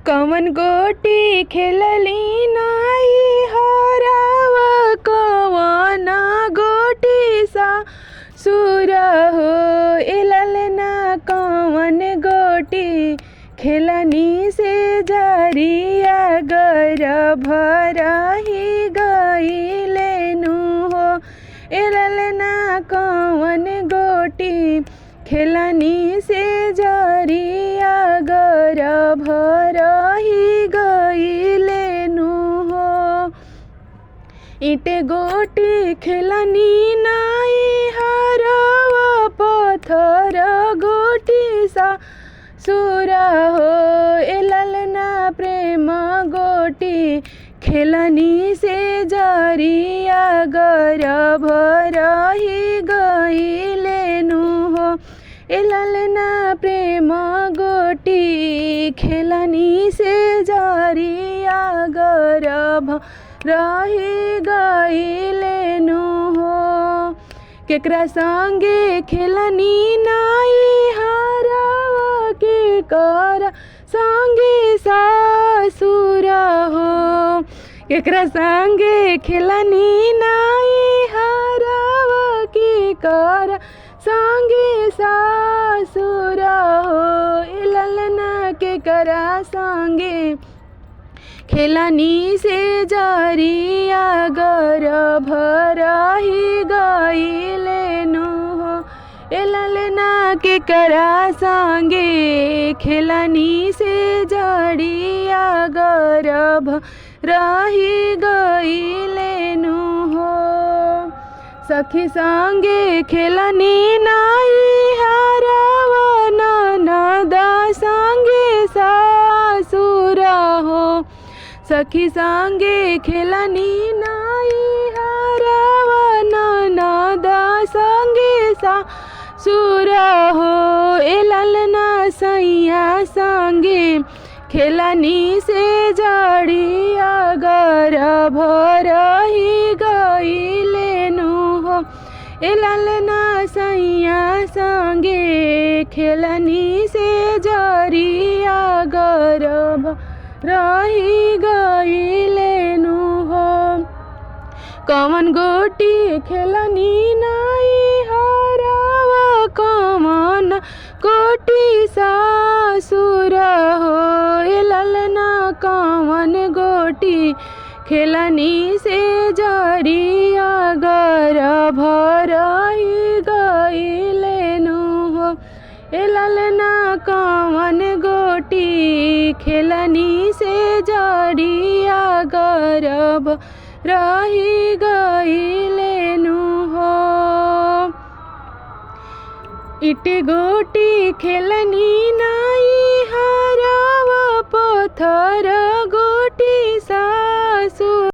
कवन गोटी खेलली नाई हराव कवन गोटी सा सुर हो ललना कवन गोटी खेलनी से जरिया गर भरही गईलेनु हो ललना कवन गोटी खेलनी से जरिया गर भरही गईलेनु हो ईटे गोटी खेलनी नाई हरव पत्थर गोटी सा सुर हो ललना प्रेम गोटी खेलनी से जरिया गर भरही गईलेनु हो ललना प्रेम गोटी खेलनी से जरिया गर भरही गईलेनु हो केकरा संगे खेलनी नाई हराव के कर संगे सासुर हो केकरा संगे खेलनी नाई हराव के कर संगे सासुर हो ललना केकरा संगे खेलनी से जरिया गर भरही गईलेनु हो ललना केकरा संगे खेलनी से जरिया गर भरही गईलेनु हो सखी संगे खेलनी नाई हराव ननद संगे सासुर हो सखी संगे खेलनी नाई हराव ननद संगे सासुर हो ललना सैया संगे खेलनी से जड़िया गर भरही गईलेनु हो ललना सैया संगे खेलनी से जड़िया गर भरही गईलेनु हो कवन गोटी खेलनी नाई हराव कवन गोटी सासुर हो ललना कवन गोटी खेलनी से जरिया गर भरही गईलेनु हो ललना कवन गोटी खेलनी से जरिया गर भरही गईलेनु हो इटे गोटी खेलनी नाई हराव पत्थर